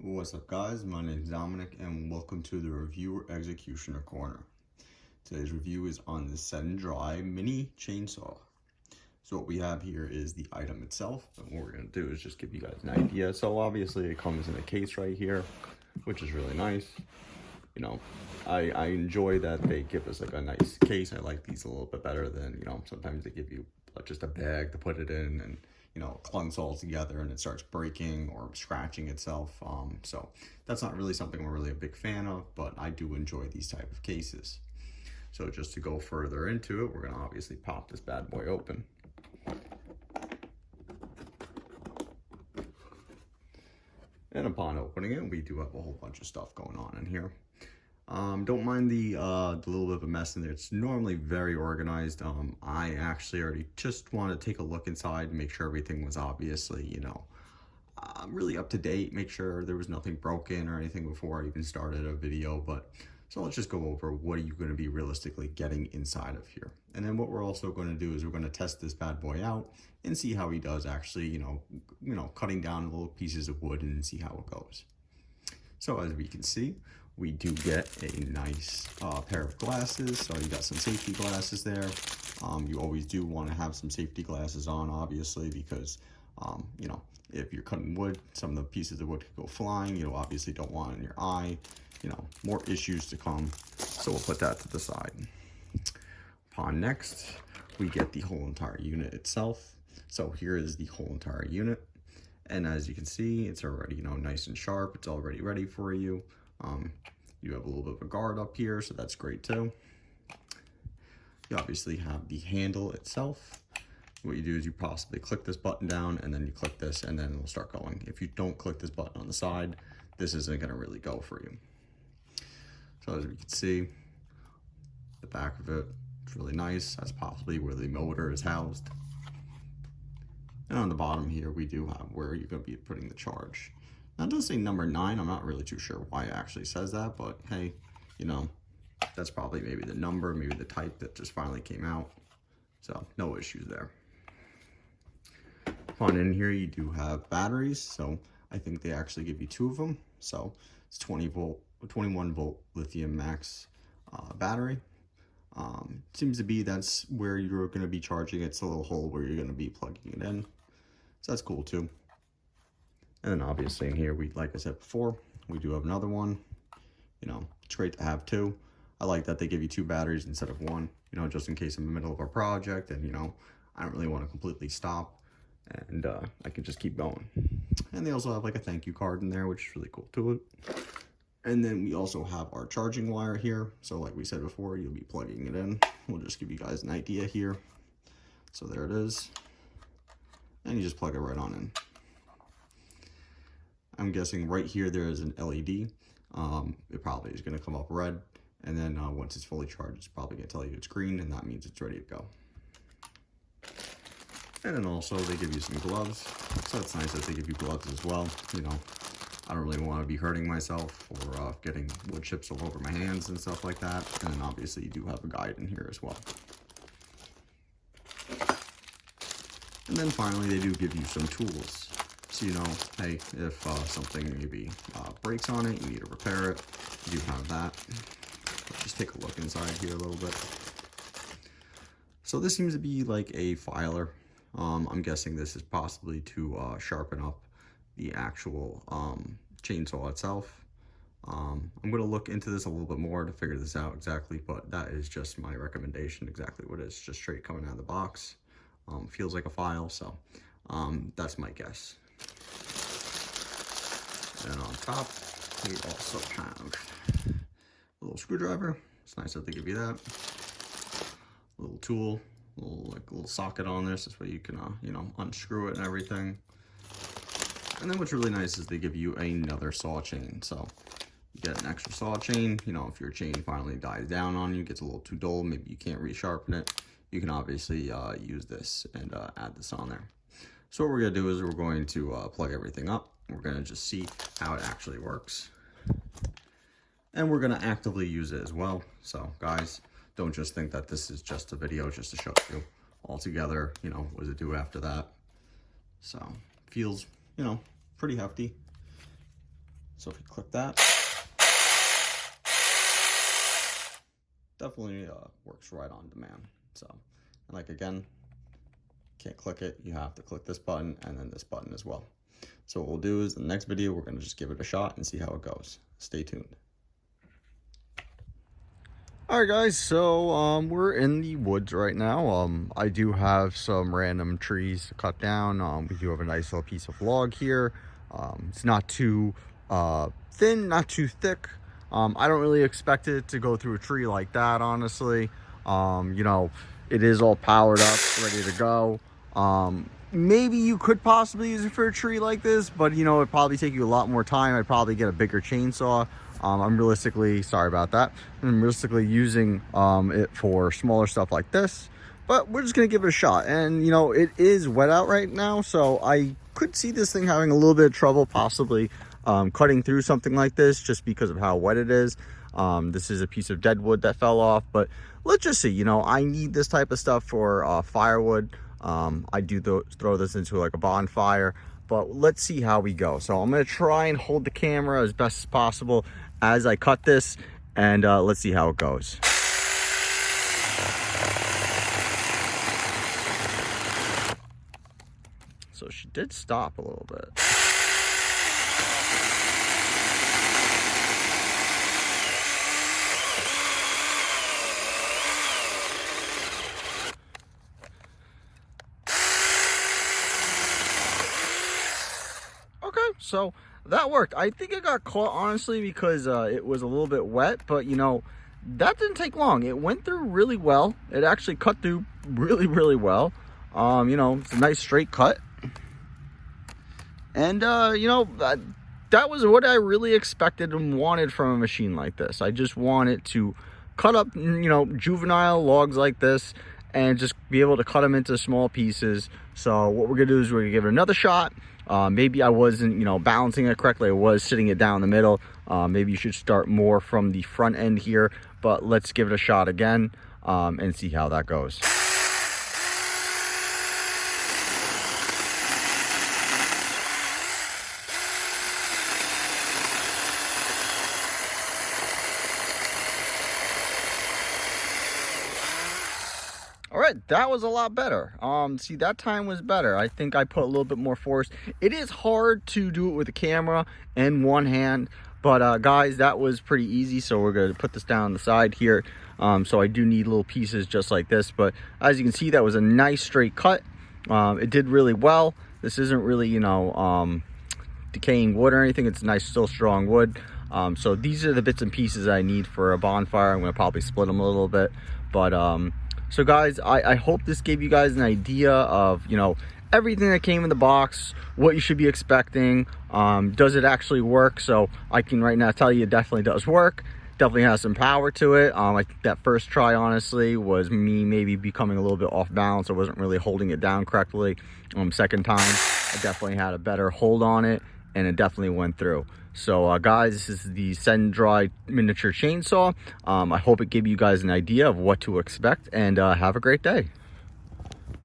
What's up, guys? My name is Dominic and welcome to the Reviewer Executioner Corner. Today's review is on the SENDRY mini chainsaw. So what we have here is the item itself, and what we're going to do is just give you guys an idea. So obviously it comes in a case right here, which is really nice. You know, I enjoy that they give us like a nice case. I like these a little bit better than, you know, sometimes they give you just a bag to put it in and, you know, it clunks all together and it starts breaking or scratching itself. So that's not really something I'm really a big fan of, but I do enjoy these type of cases. So just to go further into it, we're going to obviously pop this bad boy open. And upon opening it, we do have a whole bunch of stuff going on in here. Don't mind the little bit of a mess in there. It's normally very organized. I actually already just want to take a look inside and make sure everything was obviously, you know, really up to date. Make sure there was nothing broken or anything before I even started a video. But so let's just go over what are you going to be realistically getting inside of here. And then what we're also going to do is we're going to test this bad boy out and see how he does actually, you know, cutting down little pieces of wood and see how it goes. So as we can see, we do get a nice pair of glasses. So you got some safety glasses there. You always do want to have some safety glasses on, obviously, because, you know, if you're cutting wood, some of the pieces of wood could go flying. You obviously don't want it in your eye. You know, more issues to come. So we'll put that to the side. Upon next, we get the whole entire unit itself. So here is the whole entire unit. And as you can see, it's already, you know, nice and sharp. It's already ready for you. You have a little bit of a guard up here, so that's great too. You obviously have the handle itself. What you do is you possibly click this button down and then you click this and then it'll start going. If you don't click this button on the side, this isn't gonna really go for you. So as we can see, the back of it, it's really nice. That's possibly where the motor is housed. And on the bottom here, we do have where you're gonna be putting the charge. Now it does say number 9. I'm not really too sure why it actually says that, but hey, you know, that's probably maybe the number, maybe the type that just finally came out. So no issues there. On in here, you do have batteries. So I think they actually give you 2 of them. So it's 21 volt lithium max battery. Seems to be that's where you're going to be charging. It's a little hole where you're going to be plugging it in. So that's cool too. And then obviously in here, like I said before, we do have another one. You know, it's great to have 2. I like that they give you 2 batteries instead of 1, you know, just in case I'm in the middle of a project and, you know, I don't really want to completely stop and I can just keep going. And they also have like a thank you card in there, which is really cool too. And then we also have our charging wire here. So like we said before, you'll be plugging it in. We'll just give you guys an idea here. So there it is. And you just plug it right on in. I'm guessing right here there is an LED. It probably is going to come up red, and then once it's fully charged, it's probably going to tell you it's green, and that means it's ready to go. And then also they give you some gloves, so it's nice that they give you gloves as well. You know, I don't really want to be hurting myself or getting wood chips all over my hands and stuff like that. And then obviously you do have a guide in here as well. And then finally they do give you some tools. So, you know, hey, if something maybe breaks on it, you need to repair it, you do have that. Let's just take a look inside here a little bit. So this seems to be like a filer. I'm guessing this is possibly to sharpen up the actual chainsaw itself. I'm going to look into this a little bit more to figure this out exactly, but that is just my recommendation, exactly what it is, just straight coming out of the box. Feels like a file, so that's my guess. And on top, we also have a little screwdriver. It's nice that they give you that. A little tool, a little socket on this. This way you can, you know, unscrew it and everything. And then what's really nice is they give you another saw chain. So you get an extra saw chain. You know, if your chain finally dies down on you, gets a little too dull, maybe you can't resharpen it, you can obviously use this and add this on there. So what we're going to do is we're going to plug everything up. We're going to just see how it actually works. And we're going to actively use it as well. So guys, don't just think that this is just a video just to show you. All together, you know, what does it do after that? So feels, you know, pretty hefty. So if you click that, definitely works right on demand. So, and like again, can't click it, you have to click this button and then this button as well. So what we'll do is the next video, we're going to just give it a shot and see how it goes. Stay tuned. Alright guys, so we're in the woods right now. I do have some random trees to cut down. We do have a nice little piece of log here. It's not too thin, not too thick. I don't really expect it to go through a tree like that, honestly. You know, it is all powered up, ready to go. Maybe you could possibly use it for a tree like this, but you know, it'd probably take you a lot more time. I'd probably get a bigger chainsaw. I'm realistically, sorry about that, I'm realistically using it for smaller stuff like this, but we're just gonna give it a shot. And you know, it is wet out right now, so I could see this thing having a little bit of trouble possibly cutting through something like this, just because of how wet it is. This is a piece of dead wood that fell off, but let's just see. You know, I need this type of stuff for firewood. I do throw this into like a bonfire, but let's see how we go. So I'm going to try and hold the camera as best as possible as I cut this, and let's see how it goes. So she did stop a little bit. So that worked. I think it got caught honestly because it was a little bit wet, but you know, that didn't take long. It went through really well. It actually cut through really well. You know, it's a nice straight cut. And you know, that was what I really expected and wanted from a machine like this. I just wanted to cut up, you know, juvenile logs like this and just be able to cut them into small pieces. So what we're gonna do is we're gonna give it another shot. Maybe I wasn't, you know, balancing it correctly. I was sitting it down the middle. Maybe you should start more from the front end here, but let's give it a shot again and see how that goes. All right, that was a lot better. See, that time was better. I think I put a little bit more force. It is hard to do it with a camera and one hand, but guys, that was pretty easy. So we're gonna put this down on the side here. So I do need little pieces just like this, but as you can see, that was a nice straight cut. It did really well. This isn't really, you know, decaying wood or anything. It's nice, still strong wood. So these are the bits and pieces I need for a bonfire. I'm gonna probably split them a little bit, but so guys, I hope this gave you guys an idea of, you know, everything that came in the box, what you should be expecting. Does it actually work? So I can right now tell you it definitely does work. Definitely has some power to it. I think that first try honestly was me maybe becoming a little bit off balance. I wasn't really holding it down correctly. Second time, I definitely had a better hold on it and it definitely went through. So guys, this is the SENDRY miniature chainsaw. I hope it gave you guys an idea of what to expect, and have a great day.